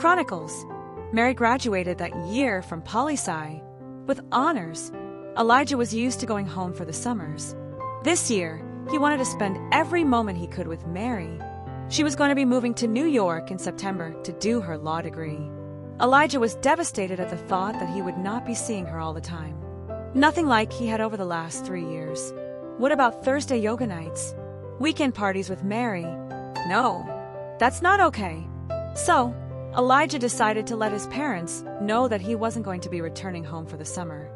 Chronicles. Mary graduated that year from poli-sci with honors. Elijah was used to going home for the summers. This year, he wanted to spend every moment he could with Mary. She was going to be moving to New York in September to do her law degree. Elijah was devastated at the thought that he would not be seeing her all the time. Nothing like he had over the last 3 years. What about Thursday yoga nights? Weekend parties with Mary? No, that's not okay. So, Elijah decided to let his parents know that he wasn't going to be returning home for the summer.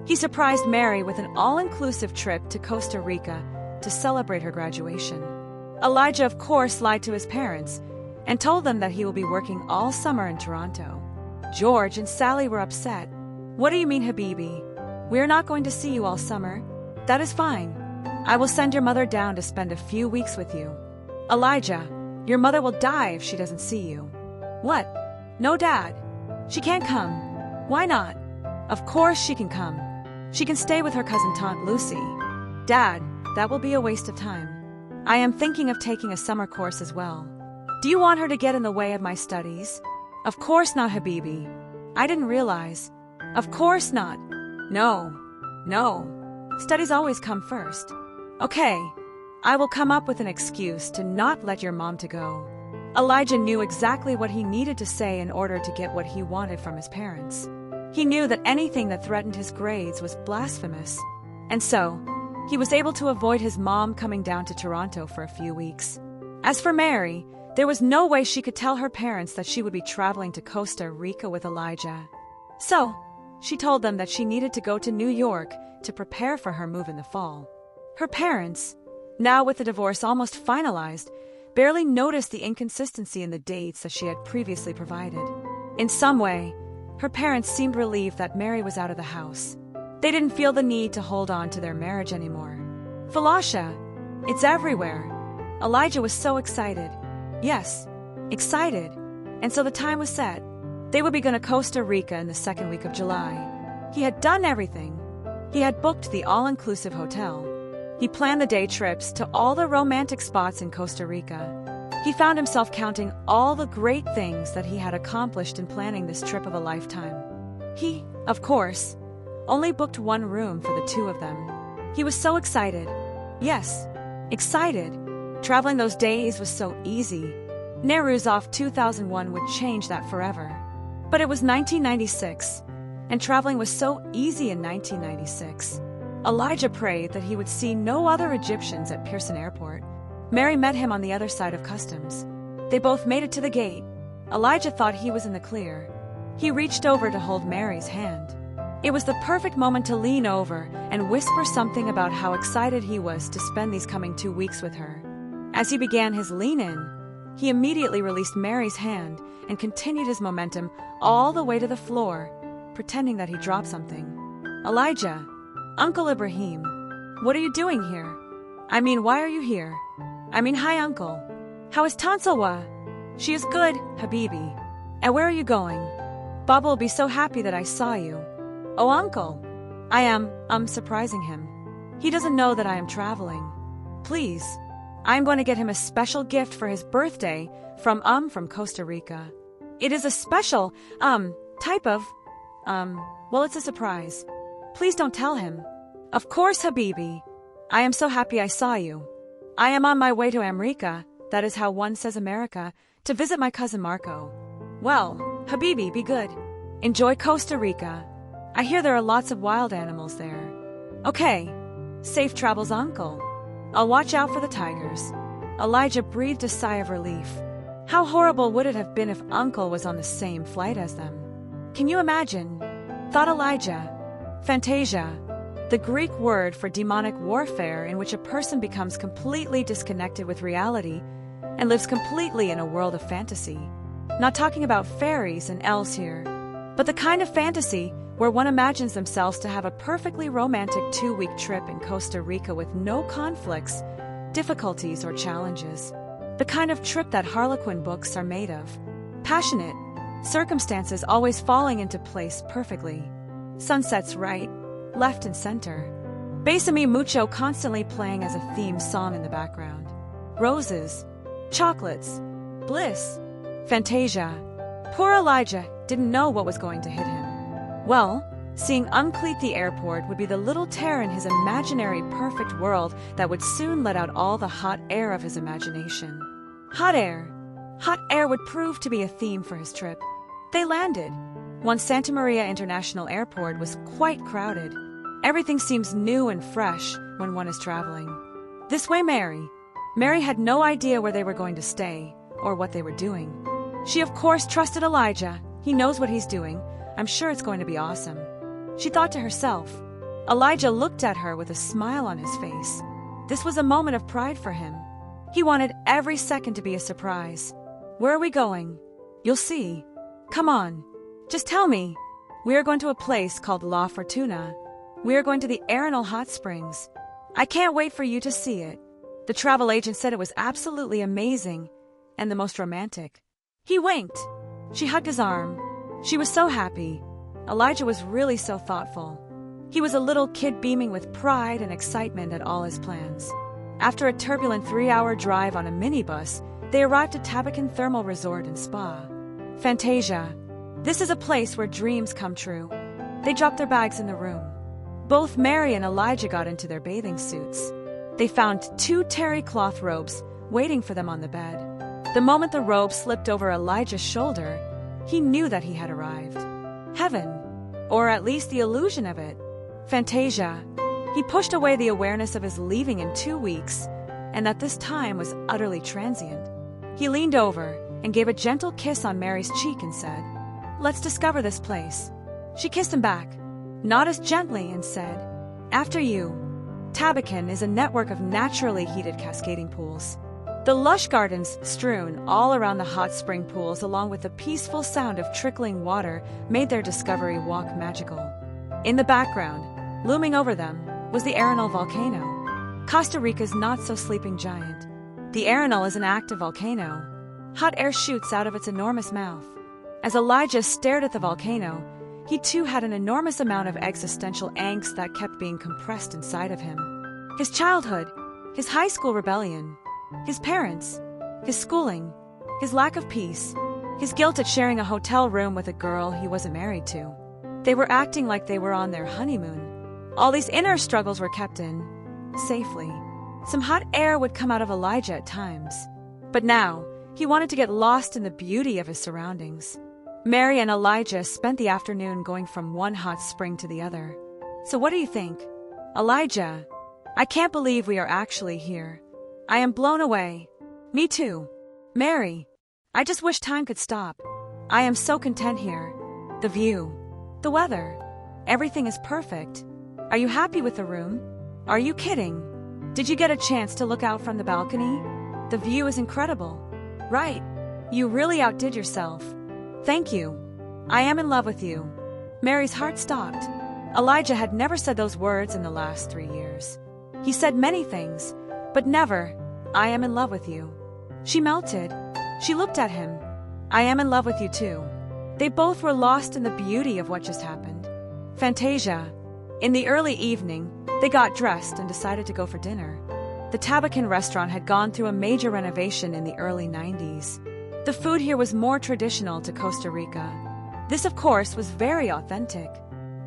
He surprised Mary with an all-inclusive trip to Costa Rica to celebrate her graduation. Elijah, of course, lied to his parents and told them that he will be working all summer in Toronto. George and Sally were upset. "What do you mean, Habibi? We're not going to see you all summer. That is fine. I will send your mother down to spend a few weeks with you." "Elijah, your mother will die if she doesn't see you." "What? No, Dad. She can't come." "Why not?" "Of course she can come. She can stay with her cousin Taunt Lucy." "Dad, that will be a waste of time. I am thinking of taking a summer course as well." "Do you want her to get in the way of my studies?" "Of course not, Habibi. I didn't realize." "Of course not. No. Studies always come first." "Okay, I will come up with an excuse to not let your mom to go." Elijah knew exactly what he needed to say in order to get what he wanted from his parents. He knew that anything that threatened his grades was blasphemous, and so he was able to avoid his mom coming down to Toronto for a few weeks. As for Mary, there was no way she could tell her parents that she would be traveling to Costa Rica with Elijah. So, she told them that she needed to go to New York to prepare for her move in the fall. Her parents, now with the divorce almost finalized, barely noticed the inconsistency in the dates that she had previously provided. In some way, her parents seemed relieved that Mary was out of the house. They didn't feel the need to hold on to their marriage anymore. Falasha, it's everywhere. Elijah was so excited. Yes, excited. And so the time was set. They would be going to Costa Rica in the second week of July. He had done everything. He had booked the all-inclusive hotel. He planned the day trips to all the romantic spots in Costa Rica. He found himself counting all the great things that he had accomplished in planning this trip of a lifetime. He, of course, only booked one room for the two of them. He was so excited. Yes, excited. Traveling those days was so easy. Nehru's off 2001 would change that forever. But it was 1996, and traveling was so easy in 1996. Elijah prayed that he would see no other Egyptians at Pearson Airport. Mary met him on the other side of customs. They both made it to the gate. Elijah thought he was in the clear. He reached over to hold Mary's hand. It was the perfect moment to lean over and whisper something about how excited he was to spend these coming 2 weeks with her. As he began his lean-in, he immediately released Mary's hand and continued his momentum all the way to the floor, pretending that he dropped something. "Elijah, Uncle Ibrahim, what are you doing here? I mean, why are you here? I mean, hi, Uncle. How is Tansalwa?" "She is good, Habibi." "And where are you going?" "Baba will be so happy that I saw you." "Oh, Uncle." I am surprising him. He doesn't know that I am traveling. Please, I'm going to get him a special gift for his birthday from Costa Rica. It is a special, type of, well, it's a surprise. Please don't tell him." "Of course, Habibi. I am so happy I saw you. I am on my way to America, that is how one says America, to visit my cousin Marco." "Well, Habibi, be good. Enjoy Costa Rica. I hear there are lots of wild animals there." "Okay. Safe travels, Uncle. I'll watch out for the tigers." Elijah breathed a sigh of relief. How horrible would it have been if Uncle was on the same flight as them? Can you imagine? Thought Elijah. Fantasia, the Greek word for demonic warfare in which a person becomes completely disconnected with reality and lives completely in a world of fantasy. Not talking about fairies and elves here, but the kind of fantasy where one imagines themselves to have a perfectly romantic 2-week trip in Costa Rica with no conflicts, difficulties, or challenges. The kind of trip that Harlequin books are made of. Passionate, circumstances always falling into place perfectly. Sunsets right, left, and center. Besame Mucho constantly playing as a theme song in the background. Roses, chocolates, bliss, fantasia, Poor Elijah didn't know what was going to hit him. Well, seeing Unclete the airport would be the little tear in his imaginary perfect world that would soon let out all the hot air of his imagination. Hot air. Hot air would prove to be a theme for his trip. They landed. Once Santa Maria International Airport was quite crowded. Everything seems new and fresh when one is traveling. This way, Mary. Mary had no idea where they were going to stay or what they were doing. She of course trusted Elijah. He knows what he's doing. I'm sure it's going to be awesome. She thought to herself. Elijah looked at her with a smile on his face. This was a moment of pride for him. He wanted every second to be a surprise. Where are we going? You'll see. Come on. Just tell me. We are going to a place called La Fortuna. We are going to the Arenal Hot Springs. I can't wait for you to see it. The travel agent said it was absolutely amazing and the most romantic. He winked. She hugged his arm. She was so happy. Elijah was really so thoughtful. He was a little kid beaming with pride and excitement at all his plans. After a turbulent 3-hour drive on a minibus, they arrived at Tabakan Thermal Resort and Spa. Fantasia. This is a place where dreams come true. They dropped their bags in the room. Both Mary and Elijah got into their bathing suits. They found 2 terry cloth robes waiting for them on the bed. The moment the robe slipped over Elijah's shoulder, he knew that he had arrived. Heaven, or at least the illusion of it. Fantasia. He pushed away the awareness of his leaving in 2 weeks, and that this time was utterly transient. He leaned over and gave a gentle kiss on Mary's cheek and said, "Let's discover this place." She kissed him back, not as gently, and said, "After you." Tabakan is a network of naturally heated cascading pools. The lush gardens strewn all around the hot spring pools, along with the peaceful sound of trickling water, made their discovery walk magical. In the background, looming over them, was the Arenal volcano, Costa Rica's not-so-sleeping giant. The Arenal is an active volcano. Hot air shoots out of its enormous mouth. As Elijah stared at the volcano, he too had an enormous amount of existential angst that kept being compressed inside of him. His childhood, his high school rebellion, his parents, his schooling, his lack of peace, his guilt at sharing a hotel room with a girl he wasn't married to. They were acting like they were on their honeymoon. All these inner struggles were kept in, safely. Some hot air would come out of Elijah at times. But now, he wanted to get lost in the beauty of his surroundings. Mary and Elijah spent the afternoon going from one hot spring to the other. So what do you think? Elijah, I can't believe we are actually here. I am blown away. Me too. Mary, I just wish time could stop. I am so content here. The view, the weather, everything is perfect. Are you happy with the room? Are you kidding? Did you get a chance to look out from the balcony? The view is incredible. Right. You really outdid yourself. Thank you. I am in love with you. Mary's heart stopped. Elijah had never said those words in the last 3 years. He said many things, but never, "I am in love with you." She melted. She looked at him. "I am in love with you too." They both were lost in the beauty of what just happened. Fantasia. In the early evening, they got dressed and decided to go for dinner. The Tabakan restaurant had gone through a major renovation in the early 90s. The food here was more traditional to Costa Rica. This, of course, was very authentic.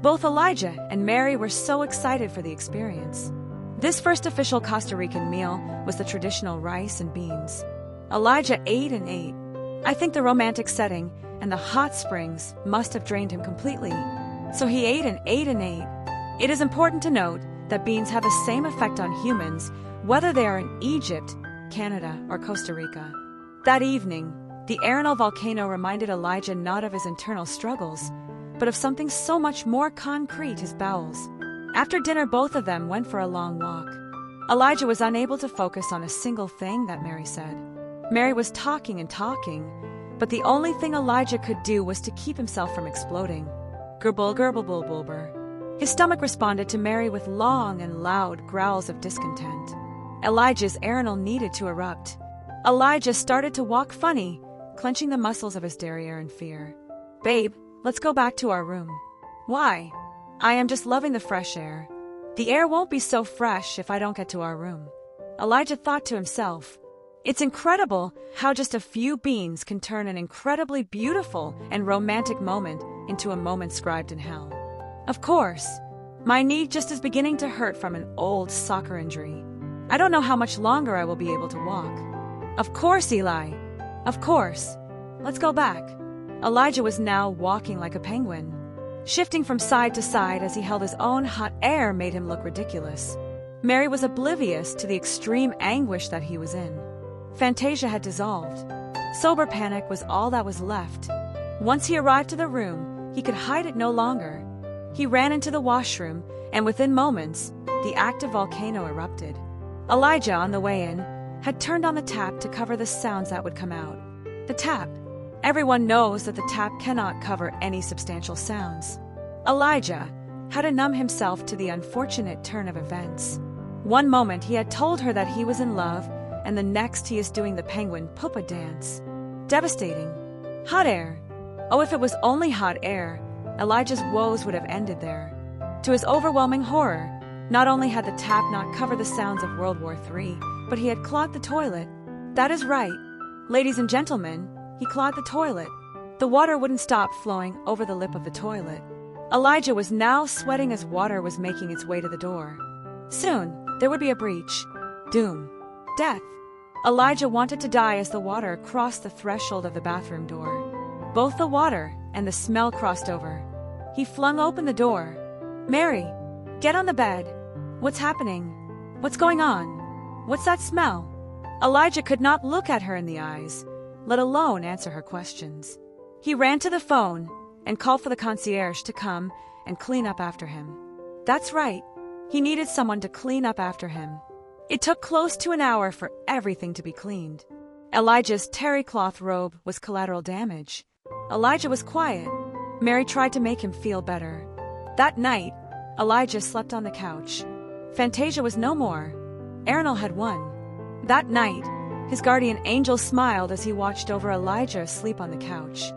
Both Elijah and Mary were so excited for the experience. This first official Costa Rican meal was the traditional rice and beans. Elijah ate and ate. I think the romantic setting and the hot springs must have drained him completely. So he ate and ate and ate. It is important to note that beans have the same effect on humans, whether they are in Egypt, Canada, or Costa Rica. That evening, the Arenal volcano reminded Elijah not of his internal struggles, but of something so much more concrete, his bowels. After dinner, both of them went for a long walk. Elijah was unable to focus on a single thing that Mary said. Mary was talking and talking, but the only thing Elijah could do was to keep himself from exploding. Gurble, gurble, bulbulber. His stomach responded to Mary with long and loud growls of discontent. Elijah's Arenal needed to erupt. Elijah started to walk funny, clenching the muscles of his derriere in fear. "Babe, let's go back to our room." "Why?" "I am just loving the fresh air. The air won't be so fresh if I don't get to our room." Elijah thought to himself, It's incredible how just a few beans can turn an incredibly beautiful and romantic moment into a moment scribed in hell. Of course, my knee just is beginning to hurt from an old soccer injury. I don't know how much longer I will be able to walk. Of course, Eli. Of course. Let's go back. Elijah was now walking like a penguin. Shifting from side to side as he held his own hot air made him look ridiculous. Mary was oblivious to the extreme anguish that he was in. Fantasia had dissolved. Sober panic was all that was left. Once he arrived to the room, he could hide it no longer. He ran into the washroom, and within moments, the active volcano erupted. Elijah, on the way in, had turned on the tap to cover the sounds that would come out. The tap. Everyone knows that the tap cannot cover any substantial sounds. Elijah had to numb himself to the unfortunate turn of events. One moment he had told her that he was in love, and the next he is doing the penguin pupa dance. Devastating. Hot air. Oh, if it was only hot air, Elijah's woes would have ended there. To his overwhelming horror, not only had the tap not covered the sounds of World War III, but he had clogged the toilet. That is right. Ladies and gentlemen, he clogged the toilet. The water wouldn't stop flowing over the lip of the toilet. Elijah was now sweating as water was making its way to the door. Soon, there would be a breach. Doom. Death. Elijah wanted to die as the water crossed the threshold of the bathroom door. Both the water and the smell crossed over. He flung open the door. Mary, get on the bed. What's happening? What's going on? What's that smell? Elijah could not look at her in the eyes, let alone answer her questions. He ran to the phone and called for the concierge to come and clean up after him. That's right. He needed someone to clean up after him. It took close to an hour for everything to be cleaned. Elijah's terry cloth robe was collateral damage. Elijah was quiet. Mary tried to make him feel better. That night, Elijah slept on the couch. Fantasia was no more. Arenal had won. That night, his guardian angel smiled as he watched over Elijah asleep on the couch.